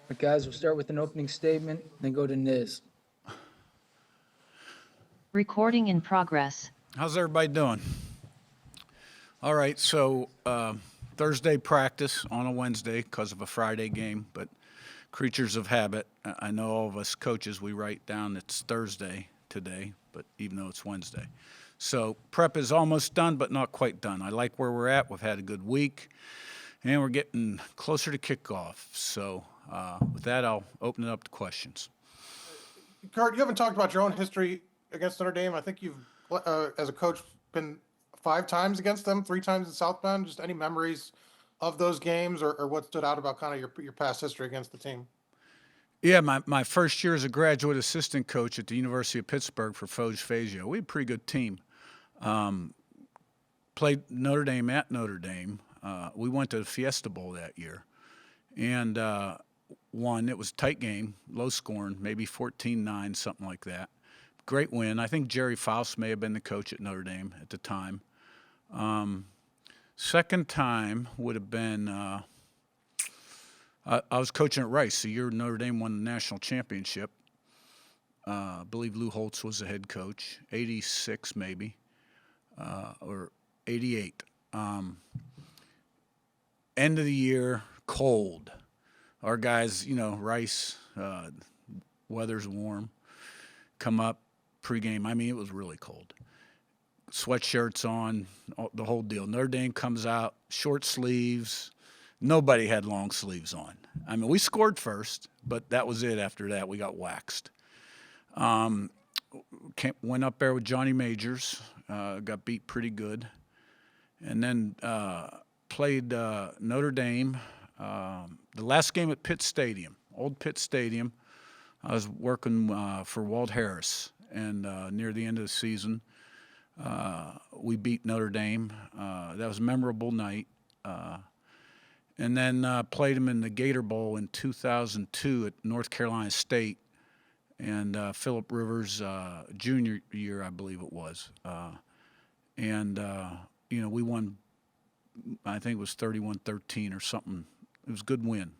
But guys, we'll start with an opening statement, then go to Niz. Recording in progress. How's everybody doing? All right, so Thursday practice on a Wednesday because of a Friday game, but creatures of habit. I know all of us coaches, we write down it's Thursday today, but even though it's Wednesday. So prep is almost done, but not quite done. I like where we're at. We've had a good week, and we're getting closer to kickoff. So with that, I'll open it up to questions. Curt, you haven't talked about your own history against Notre Dame. I think you've, as a coach, been 5 times against them, 3 times in South Bend. Just any memories of those games, or what stood out about kind of your past history against the team? Yeah, my first year as a graduate assistant coach at the University of Pittsburgh for Foge Fazio. We had a pretty good team. Played Notre Dame at Notre Dame. We went to the Fiesta Bowl that year and won. It was a tight game, low scoring, maybe 14-9, something like that. Great win. I think Jerry Faust may have been the coach at Notre Dame at the time. Second time would have been I was coaching at Rice the year Notre Dame won the national championship. I believe Lou Holtz was the head coach, 86 maybe, or 88. End of the year, cold. Our guys, Rice, weather's warm, come up pregame. I mean, it was really cold. Sweatshirts on, the whole deal. Notre Dame comes out, short sleeves. Nobody had long sleeves on. I mean, we scored first, but that was it. After that, we got waxed. Went up there with Johnny Majors, got beat pretty good. And then played Notre Dame. The last game at Pitt Stadium, old Pitt Stadium. I was working for Walt Harris, and near the end of the season, we beat Notre Dame. That was a memorable night. And then played them in the Gator Bowl in 2002 at North Carolina State, and Phillip Rivers' junior year, I believe it was. We won, I think it was 31-13 or something. It was a good win.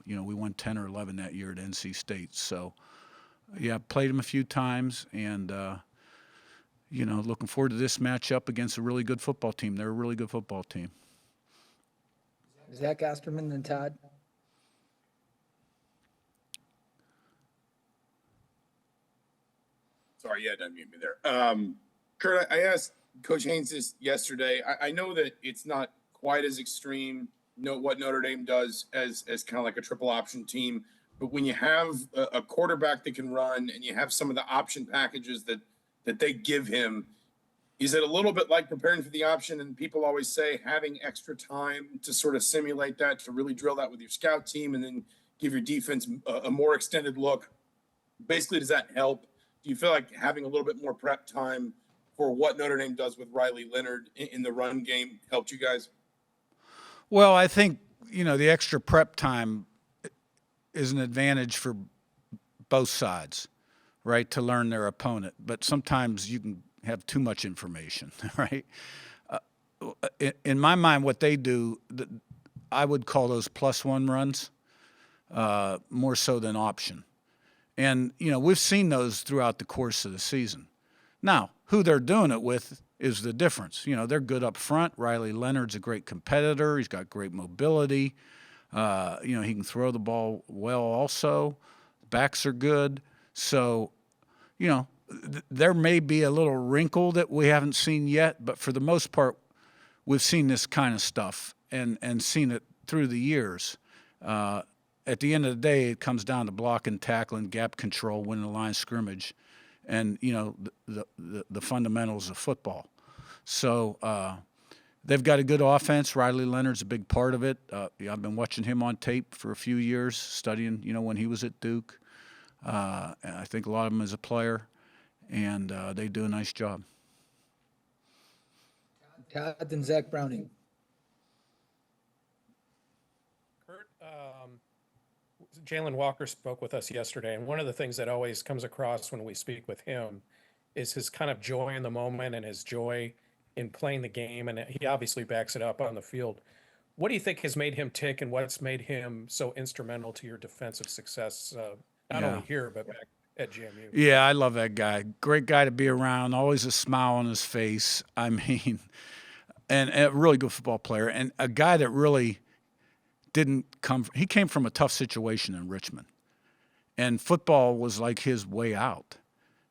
We won 10 or 11 that year at NC State. So, yeah, played them a few times, and, looking forward to this matchup against a really good football team. They're a really good football team. Zach Osterman and Todd. Sorry, yeah, don't mute me there. Curt, I asked Coach Haynes this yesterday. I know that it's not quite as extreme, what Notre Dame does as kind of like a triple option team, but when you have a quarterback that can run and you have some of the option packages that they give him, is it a little bit like preparing for the option? And people always say having extra time to sort of simulate that, to really drill that with your scout team and then give your defense a more extended look. Basically, does that help? Do you feel like having a little bit more prep time for what Notre Dame does with Riley Leonard in the run game helped you guys? Well, I think, the extra prep time is an advantage for both sides, right, to learn their opponent. But sometimes you can have too much information, right? In my mind, what they do, I would call those +1 runs more so than option. And, we've seen those throughout the course of the season. Now, who they're doing it with is the difference. They're good up front. Riley Leonard's a great competitor. He's got great mobility. He can throw the ball well also. Backs are good. So, there may be a little wrinkle that we haven't seen yet, but for the most part, we've seen this kind of stuff and seen it through the years. At the end of the day, it comes down to blocking, tackling, gap control, winning the line of scrimmage, and the fundamentals of football. So they've got a good offense. Riley Leonard's a big part of it. I've been watching him on tape for a few years, studying, when he was at Duke. I think a lot of them as a player, and they do a nice job. Todd and Zach Browning. Curt, Jaylen Walker spoke with us yesterday, and one of the things that always comes across when we speak with him is his kind of joy in the moment and his joy in playing the game, and he obviously backs it up on the field. what do you think has made him tick, and what's made him so instrumental to your defensive success, not Yeah. only here but back at GMU? Yeah, I love that guy. Great guy to be around. Always a smile on his face. I mean, and a really good football player, and a guy that really didn't come. He came from a tough situation in Richmond, and football was like his way out.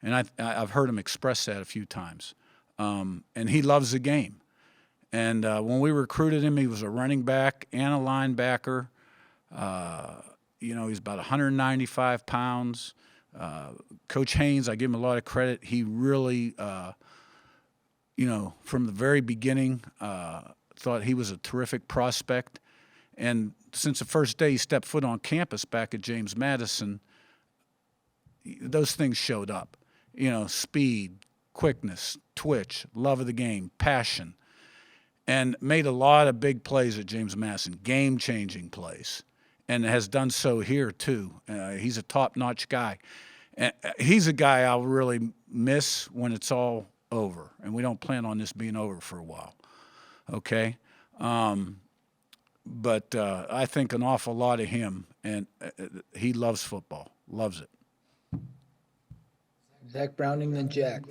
And I've heard him express that a few times. And he loves the game. And when we recruited him, he was a running back and a linebacker. He's about 195 pounds. Coach Haynes, I give him a lot of credit. He really, from the very beginning, thought he was a terrific prospect. And since the first day he stepped foot on campus back at James Madison, those things showed up. Speed, quickness, twitch, love of the game, passion, and made a lot of big plays at James Madison, game-changing plays, and has done so here too. He's a top-notch guy. And he's a guy I'll really miss when it's all over, and we don't plan on this being over for a while, okay? But I think an awful lot of him, and he loves football, loves it. Zach Browning, then Jack.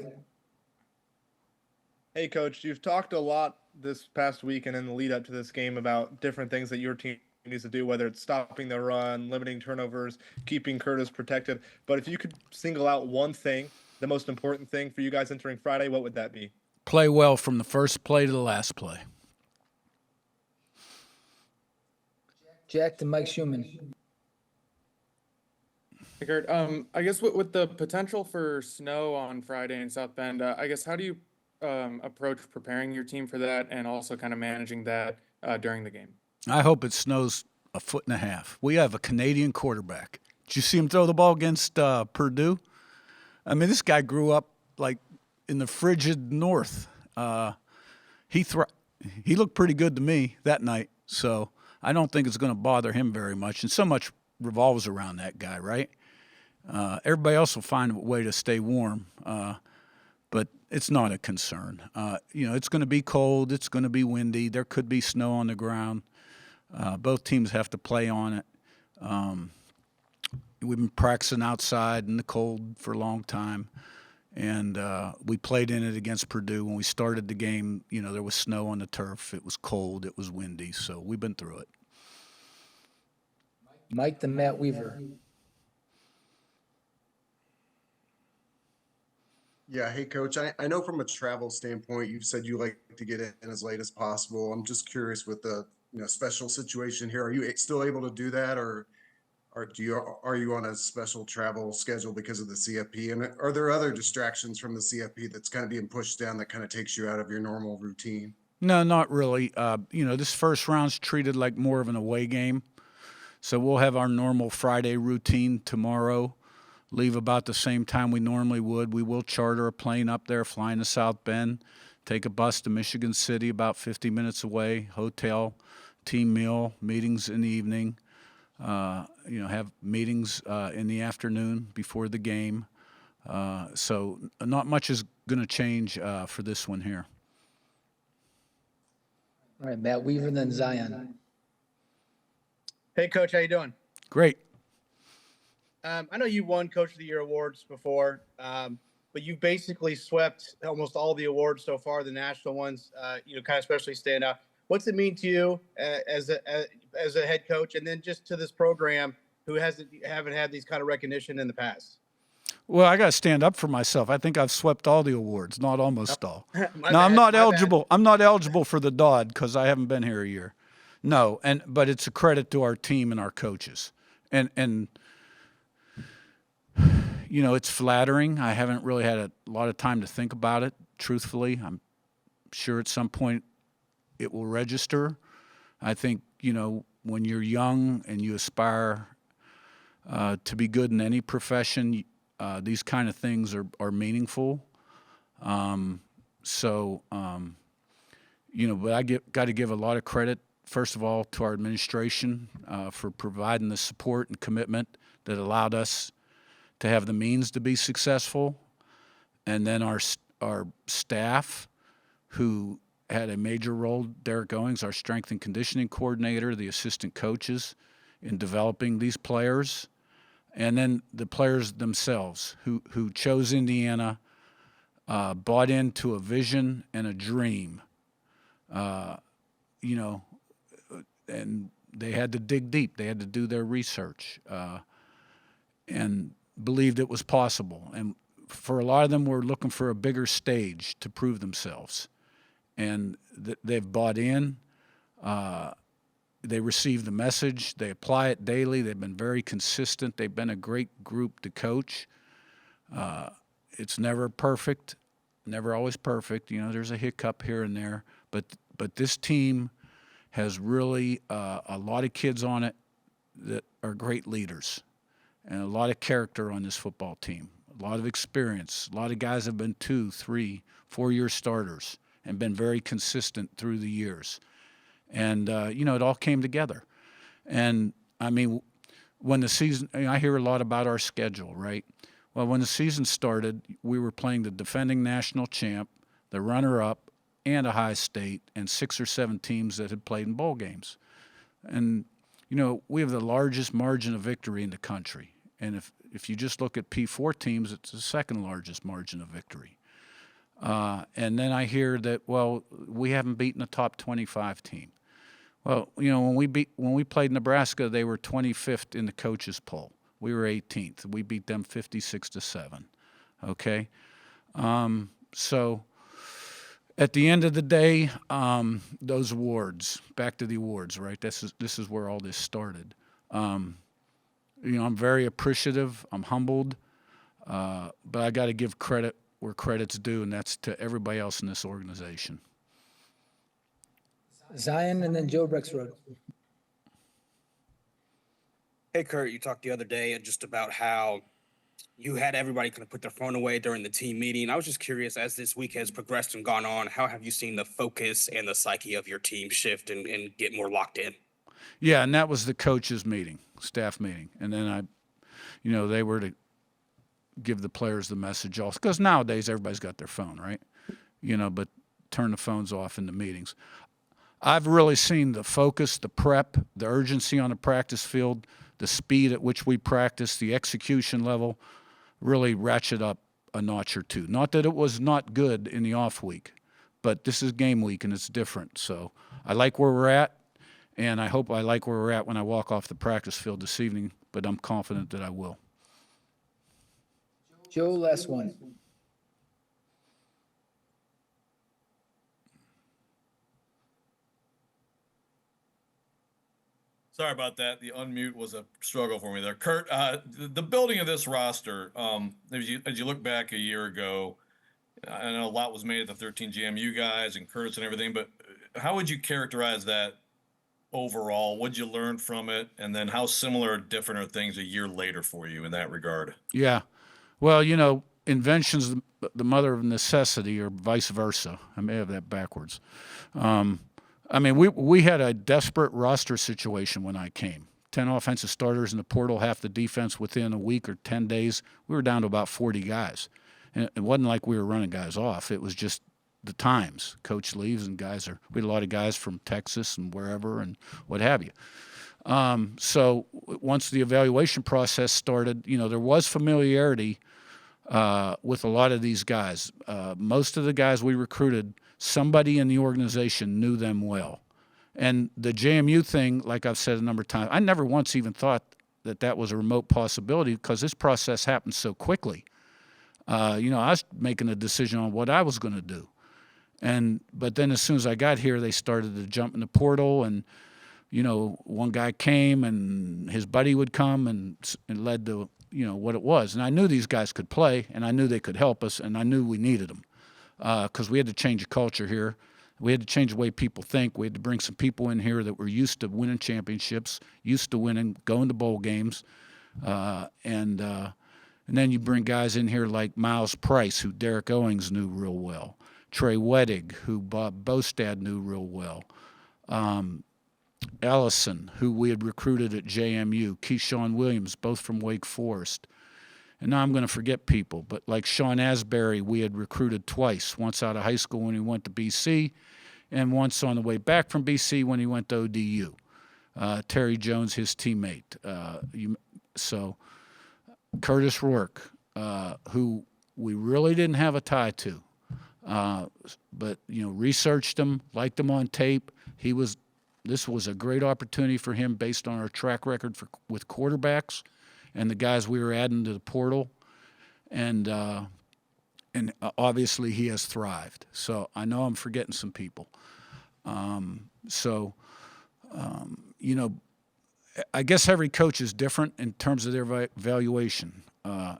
Hey, Coach, you've talked a lot this past week and in the lead up to this game about different things that your team needs to do, whether it's stopping the run, limiting turnovers, keeping Curtis protected. But if you could single out one thing, the most important thing for you guys entering Friday, what would that be? Play well from the first play to the last play. Jack to Mike Schumann. Hey, Curt, I guess with the potential for snow on Friday in South Bend, I guess how do you approach preparing your team for that and also kind of managing that during the game? I hope it snows 1.5 feet. We have a Canadian quarterback. Did you see him throw the ball against Purdue? I mean, this guy grew up like in the frigid north. He looked pretty good to me that night, so I don't think it's going to bother him very much. And so much revolves around that guy, right? Everybody else will find a way to stay warm, but it's not a concern. It's going to be cold. It's going to be windy. There could be snow on the ground. Both teams have to play on it. We've been practicing outside in the cold for a long time, and we played in it against Purdue. When we started the game, there was snow on the turf. It was cold. It was windy, so we've been through it. Mike to Matt Weaver. Yeah, hey coach, I know from a travel standpoint, you've said you like to get in as late as possible. I'm just curious with the special situation here. Are you still able to do that, or are you on a special travel schedule because of the CFP? And are there other distractions from the CFP that's kind of being pushed down that kind of takes you out of your normal routine? No, not really. This first round's treated like more of an away game. So we'll have our normal Friday routine tomorrow, leave about the same time we normally would. We will charter a plane up there, flying to South Bend, take a bus to Michigan City, about 50 minutes away, hotel, team meal, meetings in the evening, have meetings in the afternoon before the game. So not much is going to change for this one here. All right, Matt Weaver, then Zion. Hey, Coach, how you doing? Great. I know you won Coach of the Year awards before, but you basically swept almost all the awards so far, the national ones, kind of especially stand out. What's it mean to you as a head coach, and then just to this program who haven't had these kind of recognition in the past? Well, I got to stand up for myself. I think I've swept all the awards, not almost all. No, bad, I'm not my eligible. bad. I'm not eligible for the Dodd because I haven't been here a year. No, but it's a credit to our team and our coaches, and it's flattering. I haven't really had a lot of time to think about it. Truthfully, I'm sure at some point it will register. I think when you're young and you aspire to be good in any profession, these kind of things are meaningful. But I got to give a lot of credit, first of all, to our administration for providing the support and commitment that allowed us to have the means to be successful, and then our staff who had a major role. Derek Owings, our strength and conditioning coordinator, the assistant coaches, in developing these players, and then the players themselves who chose Indiana, bought into a vision and a dream, you know, and they had to dig deep. They had to do their research and believed it was possible. And for a lot of them, were looking for a bigger stage to prove themselves. And they've bought in. They receive the message. They apply it daily. They've been very consistent. They've been a great group to coach. It's never perfect, never always perfect. You know, there's a hiccup here and there. But this team has really a lot of kids on it that are great leaders, and a lot of character on this football team, a lot of experience. A lot of guys have been 2, 3, 4-year starters and been very consistent through the years. And, you know, it all came together. And, I mean, when the season – I hear a lot about our schedule, right? Well, when the season started, we were playing the defending national champ, the runner-up, and Ohio State, and 6 or 7 teams that had played in bowl games. And, you know, we have the largest margin of victory in the country. And if you just look at P4 teams, it's the second largest margin of victory. And then I hear that, well, we haven't beaten a top 25 team. Well, you know, when we played Nebraska, they were 25th in the coaches poll. We were 18th. We beat them 56-7. Okay, so at the end of the day, those awards. Back to the awards, right? This is where all this started. You know, I'm very appreciative. I'm humbled, but I got to give credit where credit's due, and that's to everybody else in this organization. Zion and then Joe Rexroad. Hey, Curt, you talked the other day just about how you had everybody kind of put their phone away during the team meeting. I was just curious, as this week has progressed and gone on, how have you seen the focus and the psyche of your team shift and get more locked in? Yeah, and that was the coaches meeting, staff meeting. And then you know, they were to give the players the message also, because nowadays everybody's got their phone, right? You know, but turn the phones off in the meetings. I've really seen the focus, the prep, the urgency on the practice field, the speed at which we practice, the execution level really ratchet up a notch or two. Not that it was not good in the off week, but this is game week and it's different. So I like where we're at, and I hope I like where we're at when I walk off the practice field this evening, but I'm confident that I will. Joe, last one. Sorry about that. The unmute was a struggle for me there. Curt, the building of this roster, as you look back a year ago, I know a lot was made of the 13 JMU guys and Curts and everything, but how would you characterize that overall? What'd you learn from it? And then how similar or different are things a year later for you in that regard? Yeah. Well, you know, invention's the mother of necessity, or vice versa. I may have that backwards. I mean, we had a desperate roster situation when I came. 10 offensive starters in the portal, half the defense within a week or 10 days. We were down to about 40 guys. And it wasn't like we were running guys off. It was just the times. Coach leaves and we had a lot of guys from Texas and wherever and what have you. So once the evaluation process started, you know, there was familiarity with a lot of these guys. Most of the guys we recruited, somebody in the organization knew them well. And the JMU thing, like I've said a number of times, I never once even thought that was a remote possibility because this process happened so quickly. You know, I was making a decision on what I was going to do. But then as soon as I got here, they started to jump in the portal, and, you know, one guy came and his buddy would come, and it led to, you know, what it was. And I knew these guys could play, and I knew they could help us, and I knew we needed them. Because we had to change the culture here. We had to change the way people think. We had to bring some people in here that were used to winning championships, used to winning, going to bowl games. And then you bring guys in here like Miles Price, who Derek Owings knew real well. Trey Wettig, who Bob Bostad knew real well. Ellison, who we had recruited at JMU. Keyshawn Williams, both from Wake Forest. And now I'm going to forget people, but like Sean Asbury, we had recruited twice, once out of high school when he went to BC, and once on the way back from BC when he went to ODU. Terry Jones, his teammate. So Curtis Rourke, who we really didn't have a tie to, but researched him, liked him on tape. This was a great opportunity for him based on our track record with quarterbacks and the guys we were adding to the portal, and obviously he has thrived. So I know I'm forgetting some people. I guess every coach is different in terms of their evaluation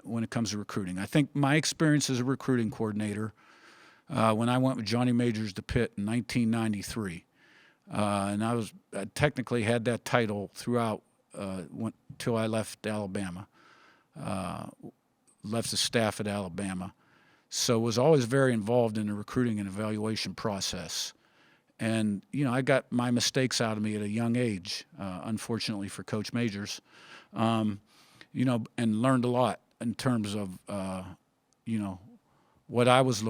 when it comes to recruiting. I think my experience as a recruiting coordinator, when I went with Johnny Majors to Pitt in 1993, and I technically had that title throughout till I left Alabama, left the staff at Alabama. So was always very involved in the recruiting and evaluation process. And, I got my mistakes out of me at a young age, unfortunately for Coach Majors, and learned a lot in terms of, what I was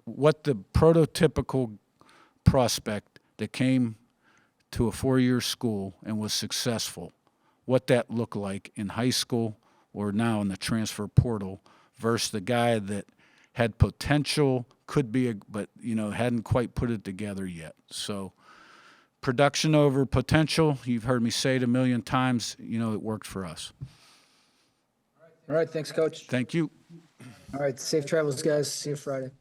what the prototypical prospect that came to a four-year school and was successful, what that looked like in high school or now in the transfer portal versus the guy that had potential, could be, but hadn't quite put it together yet. So production over potential, you've heard me say it a million times, it worked for us. All right, thanks, Coach. Thank you. All right, safe travels, guys. See you Friday.